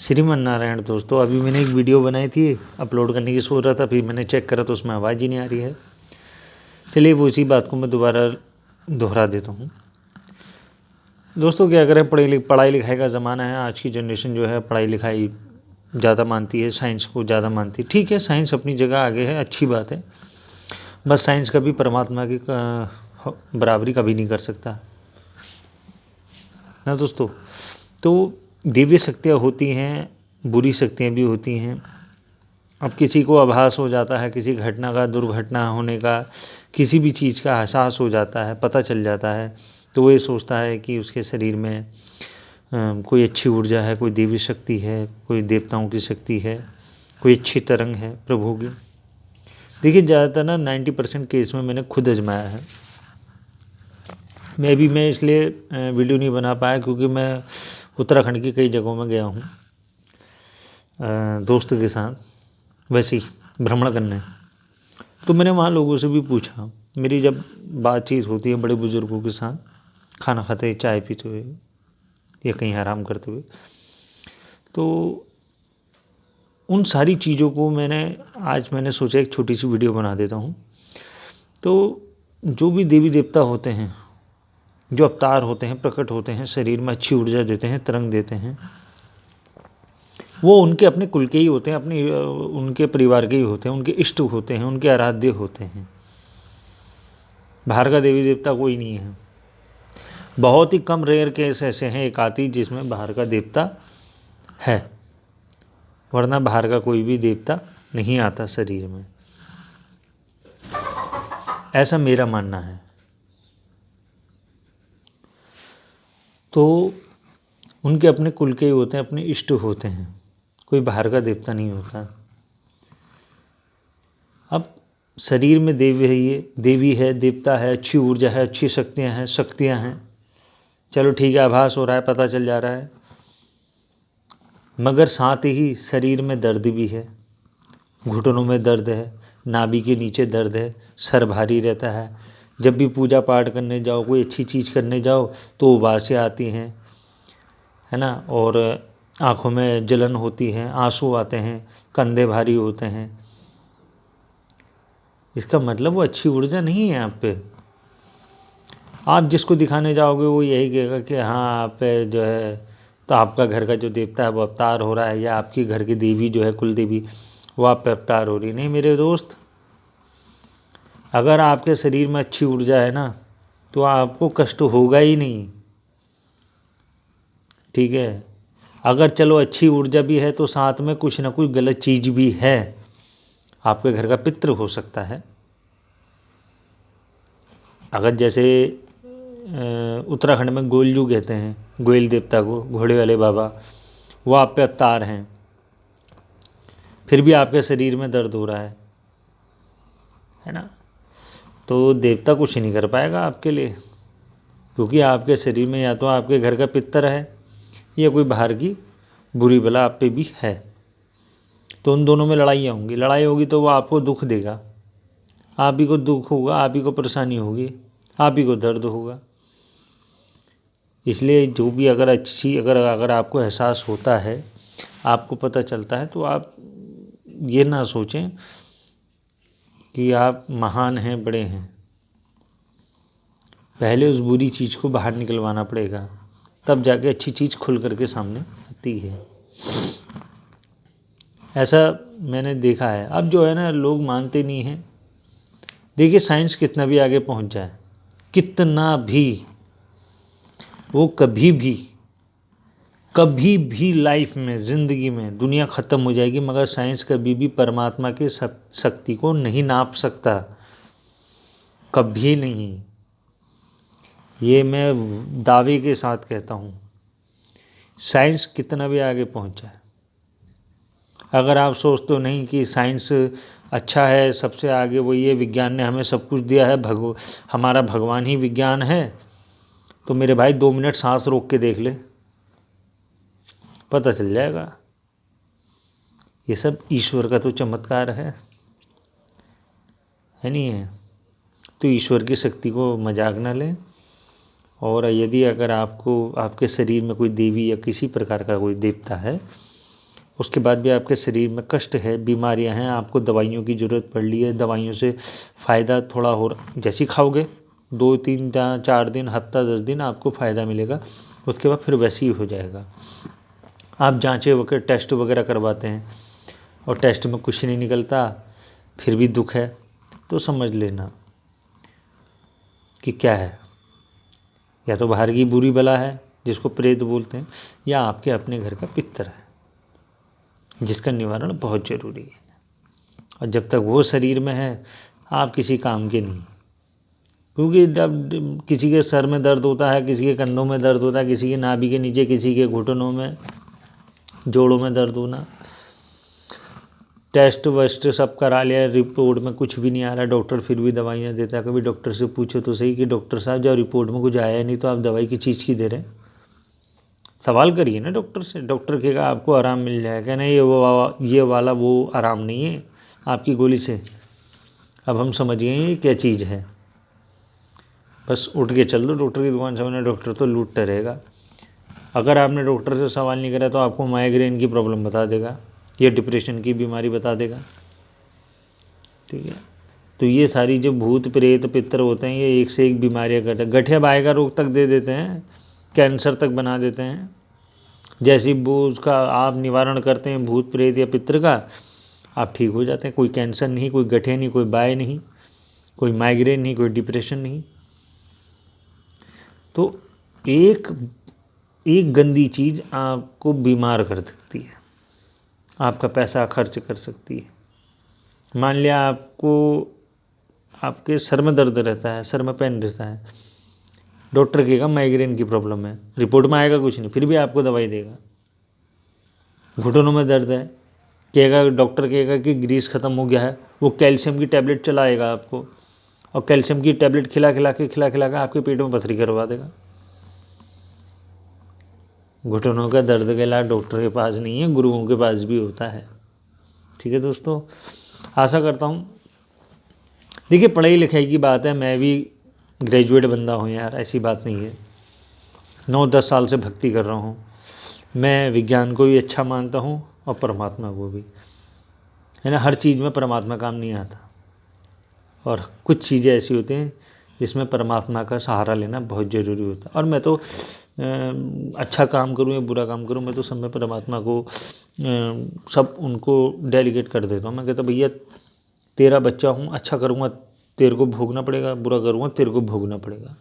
श्रीमन नारायण। दोस्तों अभी मैंने एक वीडियो बनाई थी, अपलोड करने की सोच रहा था, फिर मैंने चेक करा तो उसमें आवाज़ ही नहीं आ रही है। चलिए वो उसी बात को मैं दोबारा दोहरा देता हूँ। दोस्तों क्या करें, पढ़ाई लिखाई का ज़माना है। आज की जनरेशन जो है पढ़ाई लिखाई ज़्यादा मानती है, साइंस को ज़्यादा मानती है। ठीक है, साइंस अपनी जगह आगे है, अच्छी बात है। बस साइंस कभी परमात्मा की बराबरी कभी नहीं कर सकता ना दोस्तों। तो दिव्य शक्तियाँ होती हैं, बुरी शक्तियाँ भी होती हैं। अब किसी को आभास हो जाता है, किसी घटना का, दुर्घटना होने का, किसी भी चीज़ का एहसास हो जाता है, पता चल जाता है, तो वो ये सोचता है कि उसके शरीर में कोई अच्छी ऊर्जा है, कोई देवी शक्ति है, कोई देवताओं की शक्ति है, कोई अच्छी तरंग है प्रभु की। देखिए ज़्यादातर ना 90% केस में मैंने खुद आजमाया है। मैं इसलिए वीडियो नहीं बना पाया क्योंकि मैं उत्तराखंड की कई जगहों में गया हूँ दोस्त के साथ, वैसे ही भ्रमण करने। तो मैंने वहाँ लोगों से भी पूछा, मेरी जब बातचीत होती है बड़े बुज़ुर्गों के साथ, खाना खाते हुए, चाय पीते हुए या कहीं आराम करते हुए, तो उन सारी चीज़ों को मैंने सोचा एक छोटी सी वीडियो बना देता हूँ। तो जो भी देवी देवता होते हैं, जो अवतार होते हैं, प्रकट होते हैं, शरीर में अच्छी ऊर्जा देते हैं, तरंग देते हैं, वो उनके अपने कुल के ही होते हैं, उनके परिवार के ही होते हैं, उनके इष्ट होते हैं, उनके आराध्य होते हैं। बाहर का देवी देवता कोई नहीं है। बहुत ही कम रेयर केस ऐसे हैं, एक आती जिसमें बाहर का देवता है, वरना बाहर का कोई भी देवता नहीं आता शरीर में, ऐसा मेरा मानना है। तो उनके अपने कुल के ही होते हैं, अपने इष्ट होते हैं, कोई बाहर का देवता नहीं होता। अब शरीर में देवी है, देवता है, अच्छी ऊर्जा है, अच्छी शक्तियाँ हैं, चलो ठीक है, आभास हो रहा है, पता चल जा रहा है, मगर साथ ही शरीर में दर्द भी है, घुटनों में दर्द है, नाभि के नीचे दर्द है, सर भारी रहता है। जब भी पूजा पाठ करने जाओ, कोई अच्छी चीज़ करने जाओ तो उबासें आती हैं, है ना, और आँखों में जलन होती है, आंसू आते हैं, कंधे भारी होते हैं। इसका मतलब वो अच्छी ऊर्जा नहीं है आप पे। आप जिसको दिखाने जाओगे वो यही कहेगा कि हाँ आप पे जो है, तो आपका घर का जो देवता है वो अवतार हो रहा है, या आपकी घर की देवी जो है कुल देवी वो आप पे अवतार हो रही। नहीं मेरे दोस्त, अगर आपके शरीर में अच्छी ऊर्जा है ना तो आपको कष्ट होगा ही नहीं, ठीक है। अगर चलो अच्छी ऊर्जा भी है तो साथ में कुछ ना कुछ गलत चीज़ भी है, आपके घर का पितृ हो सकता है। अगर जैसे उत्तराखंड में गोलजू कहते हैं, गोयल देवता को, घोड़े वाले बाबा, वो आप पे अवतार हैं, फिर भी आपके शरीर में दर्द हो रहा है ना, तो देवता कुछ नहीं कर पाएगा आपके लिए, क्योंकि आपके शरीर में या तो आपके घर का पितर है या कोई बाहर की बुरी बला आप पे भी है। तो उन दोनों में लड़ाई होगी तो वो आपको दुख देगा, आप ही को दुख होगा, आप ही को परेशानी होगी, आप ही को दर्द होगा। इसलिए जो भी अगर आपको एहसास होता है, आपको पता चलता है, तो आप ये ना सोचें कि आप महान हैं, बड़े हैं। पहले उस बुरी चीज़ को बाहर निकलवाना पड़ेगा, तब जाके अच्छी चीज़ खुल करके सामने आती है। ऐसा मैंने देखा है। अब जो है ना, लोग मानते नहीं हैं। देखिए साइंस कितना भी आगे पहुंच जाए, कितना भी, वो कभी भी लाइफ में, ज़िंदगी में दुनिया ख़त्म हो जाएगी, मगर साइंस कभी भी परमात्मा की शक्ति को नहीं नाप सकता, कभी नहीं। ये मैं दावे के साथ कहता हूँ। साइंस कितना भी आगे पहुँच जाए, अगर आप सोचते हो नहीं कि साइंस अच्छा है, सबसे आगे वही है, विज्ञान ने हमें सब कुछ दिया है, हमारा भगवान ही विज्ञान है, तो मेरे भाई 2 मिनट सांस रोक के देख ले, पता चल जाएगा। ये सब ईश्वर का तो चमत्कार है नहीं है। तो ईश्वर की शक्ति को मजाक न लें। और यदि अगर आपको आपके शरीर में कोई देवी या किसी प्रकार का कोई देवता है उसके बाद भी आपके शरीर में कष्ट है, बीमारियां हैं, आपको दवाइयों की ज़रूरत पड़ रही है, दवाइयों से फ़ायदा थोड़ा हो रहा, जैसे खाओगे 2-3 4 दिन, हफ्ता 10 दिन आपको फ़ायदा मिलेगा, उसके बाद फिर वैसे ही हो जाएगा। आप जाँचें वगैरह टेस्ट वगैरह करवाते हैं और टेस्ट में कुछ नहीं निकलता, फिर भी दुख है, तो समझ लेना कि क्या है, या तो बाहर की बुरी बला है जिसको प्रेत बोलते हैं, या आपके अपने घर का पितर है जिसका निवारण बहुत ज़रूरी है। और जब तक वो शरीर में है आप किसी काम के नहीं, क्योंकि जब किसी के सर में दर्द होता है, किसी के कंधों में दर्द होता है, किसी के नाभि के नीचे, किसी के घुटनों में, जोड़ों में दर्द होना, टेस्ट वेस्ट सब करा लिया, रिपोर्ट में कुछ भी नहीं आ रहा, डॉक्टर फिर भी दवाइयाँ देता है। कभी डॉक्टर से पूछो तो सही कि डॉक्टर साहब जब रिपोर्ट में कुछ आया नहीं तो आप दवाई की चीज़ की दे रहे हैं। सवाल करिए ना डॉक्टर से, डॉक्टर कहेगा आपको आराम मिल जाएगा, नहीं ये वाला वो आराम नहीं है आपकी गोली से। अब हम समझ गए ये क्या चीज़ है, बस उठ के चल दो डॉक्टर की दुकान से, वरना डॉक्टर तो लूटता रहेगा। अगर आपने डॉक्टर से सवाल नहीं करा तो आपको माइग्रेन की प्रॉब्लम बता देगा, या डिप्रेशन की बीमारी बता देगा, ठीक है। तो ये सारी जो भूत प्रेत पितर होते हैं ये एक से एक बीमारियां करते हैं, गठिया बाई का रोग तक दे देते हैं, कैंसर तक बना देते हैं। जैसे वो उसका आप निवारण करते हैं भूत प्रेत या पितर का, आप ठीक हो जाते हैं। कोई कैंसर नहीं, कोई गठिया नहीं, कोई बाय नहीं, कोई माइग्रेन नहीं, कोई डिप्रेशन नहीं। तो एक गंदी चीज़ आपको बीमार कर सकती है, आपका पैसा खर्च कर सकती है। मान लिया आपको आपके सर में दर्द रहता है, सर में पेन रहता है, डॉक्टर कहेगा माइग्रेन की प्रॉब्लम है, रिपोर्ट में आएगा कुछ नहीं, फिर भी आपको दवाई देगा। घुटनों में दर्द है, कहेगा डॉक्टर कहेगा कि ग्रीस ख़त्म हो गया है, वो कैल्शियम की टैबलेट चलाएगा आपको, और कैल्शियम की टैबलेट खिला खिला के आपके पेट में पथरी करवा देगा। घुटनों का दर्द का इलाज डॉक्टर के पास नहीं है, गुरुओं के पास भी होता है। ठीक है दोस्तों, आशा करता हूँ, देखिए पढ़ाई लिखाई की बात है, मैं भी ग्रेजुएट बंदा हूँ यार, ऐसी बात नहीं है। 9-10 साल से भक्ति कर रहा हूँ, मैं विज्ञान को भी अच्छा मानता हूँ और परमात्मा को भी, है ना। हर चीज़ में परमात्मा काम नहीं आता, और कुछ चीज़ें ऐसी होती हैं जिसमें परमात्मा का सहारा लेना बहुत ज़रूरी होता है। और मैं तो अच्छा काम करूँ या बुरा काम करूँ, मैं तो सब में परमात्मा को सब उनको डेलीगेट कर देता हूँ। मैं कहता भैया तेरा बच्चा हूँ, अच्छा करूँगा तेरे को भोगना पड़ेगा, बुरा करूँगा तेरे को भोगना पड़ेगा।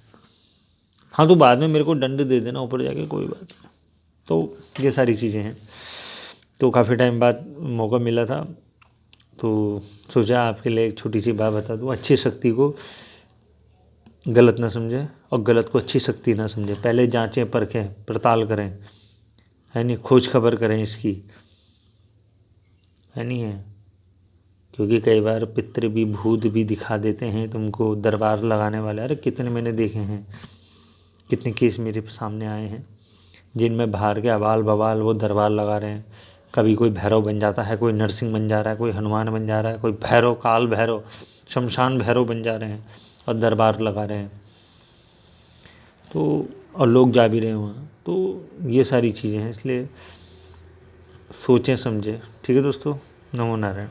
हाँ तो बाद में मेरे को दंड दे देना ऊपर जाके, कोई बात नहीं। तो ये सारी चीज़ें हैं। तो काफ़ी टाइम बाद मौका मिला था तो सोचा आपके लिए एक छोटी सी बात बता दूँ। अच्छी शक्ति को गलत ना समझें और गलत को अच्छी शक्ति ना समझें, पहले जांचें परखें पड़ताल करें, है नहीं, खोज खबर करें इसकी, है नहीं है। क्योंकि कई बार पितृ भी भूत भी दिखा देते हैं तुमको, दरबार लगाने वाले, अरे कितने मैंने देखे हैं, कितने केस मेरे सामने आए हैं जिनमें बाहर के अबाल बवाल वो दरबार लगा रहे हैं। कभी कोई भैरव बन जाता है, कोई नरसिंह बन जा रहा है, कोई हनुमान बन जा रहा है, कोई भैरव काल भैरव शमशान भैरव बन जा रहे हैं और दरबार लगा रहे हैं, तो और लोग जा भी रहे हैं वहाँ। तो ये सारी चीज़ें हैं, इसलिए सोचें समझें। ठीक है दोस्तों, नमो नारायण।